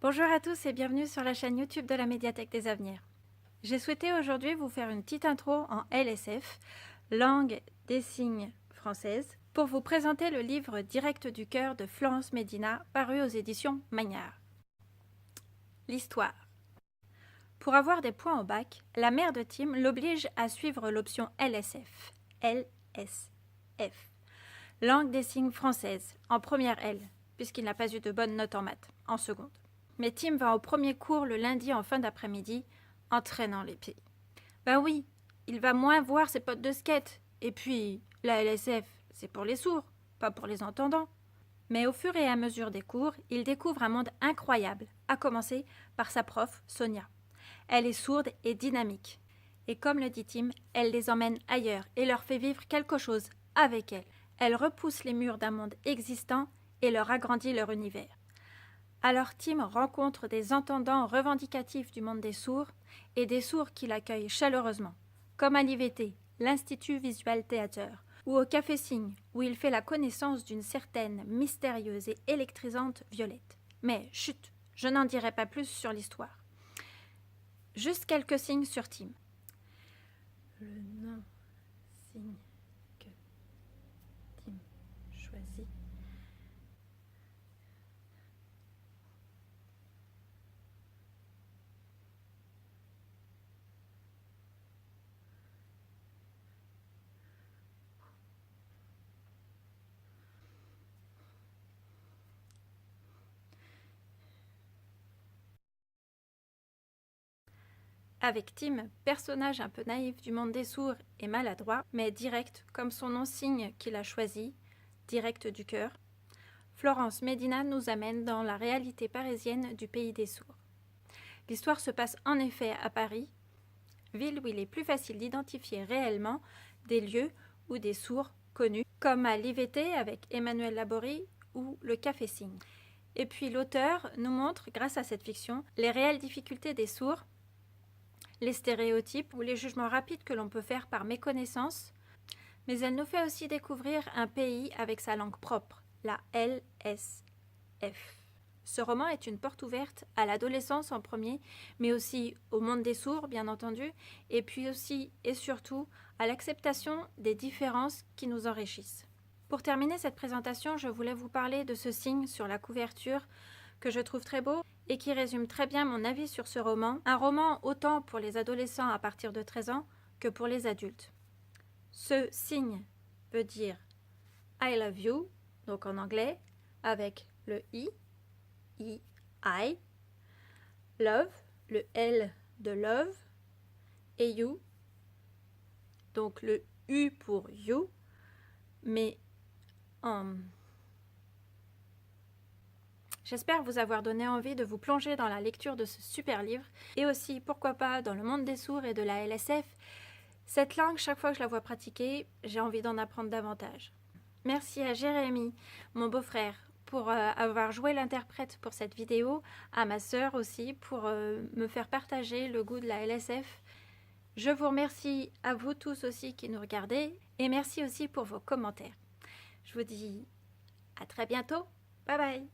Bonjour à tous et bienvenue sur la chaîne YouTube de la Médiathèque des Avenirs. J'ai souhaité aujourd'hui vous faire une petite intro en LSF, langue des signes française, pour vous présenter le livre Direct du cœur de Florence Medina, paru aux éditions Magnard. L'histoire. Pour avoir des points au bac, la mère de Tim l'oblige à suivre l'option LSF, langue des signes française, en première L, puisqu'il n'a pas eu de bonnes notes en maths, en seconde. Mais Tim va au premier cours le lundi en fin d'après-midi, entraînant les pieds. Ben oui, il va moins voir ses potes de skate. Et puis, la LSF, c'est pour les sourds, pas pour les entendants. Mais au fur et à mesure des cours, il découvre un monde incroyable, à commencer par sa prof, Sonia. Elle est sourde et dynamique. Et comme le dit Tim, elle les emmène ailleurs et leur fait vivre quelque chose avec elle. Elle repousse les murs d'un monde existant et leur agrandit leur univers. Alors Tim rencontre des entendants revendicatifs du monde des sourds et des sourds qui l'accueillent chaleureusement, comme à l'IVT, l'Institut Visual Theater, ou au Café Cygne, où il fait la connaissance d'une certaine mystérieuse et électrisante Violette. Mais chut, je n'en dirai pas plus sur l'histoire. Juste quelques signes sur Tim. Le nom signe que Tim choisit. Avec Tim, personnage un peu naïf du monde des sourds et maladroit, mais direct comme son nom signe qu'il a choisi, direct du cœur, Florence Medina nous amène dans la réalité parisienne du pays des sourds. L'histoire se passe en effet à Paris, ville où il est plus facile d'identifier réellement des lieux ou des sourds connus, comme à l'IVT avec Emmanuel Laborie ou le Café Cygne. Et puis l'auteur nous montre, grâce à cette fiction, les réelles difficultés des sourds, les stéréotypes ou les jugements rapides que l'on peut faire par méconnaissance, mais elle nous fait aussi découvrir un pays avec sa langue propre, la LSF. Ce roman est une porte ouverte à l'adolescence en premier, mais aussi au monde des sourds, bien entendu, et puis aussi et surtout à l'acceptation des différences qui nous enrichissent. Pour terminer cette présentation, je voulais vous parler de ce signe sur la couverture que je trouve très beau et qui résume très bien mon avis sur ce roman, un roman autant pour les adolescents à partir de 13 ans que pour les adultes. Ce signe veut dire I love you, donc en anglais, avec le I, love, le L de love, et you, donc le U pour you, mais en... J'espère vous avoir donné envie de vous plonger dans la lecture de ce super livre et aussi, pourquoi pas, dans le monde des sourds et de la LSF. Cette langue, chaque fois que je la vois pratiquer, j'ai envie d'en apprendre davantage. Merci à Jérémy, mon beau-frère, pour avoir joué l'interprète pour cette vidéo, à ma sœur aussi, pour me faire partager le goût de la LSF. Je vous remercie à vous tous aussi qui nous regardez et merci aussi pour vos commentaires. Je vous dis à très bientôt. Bye bye.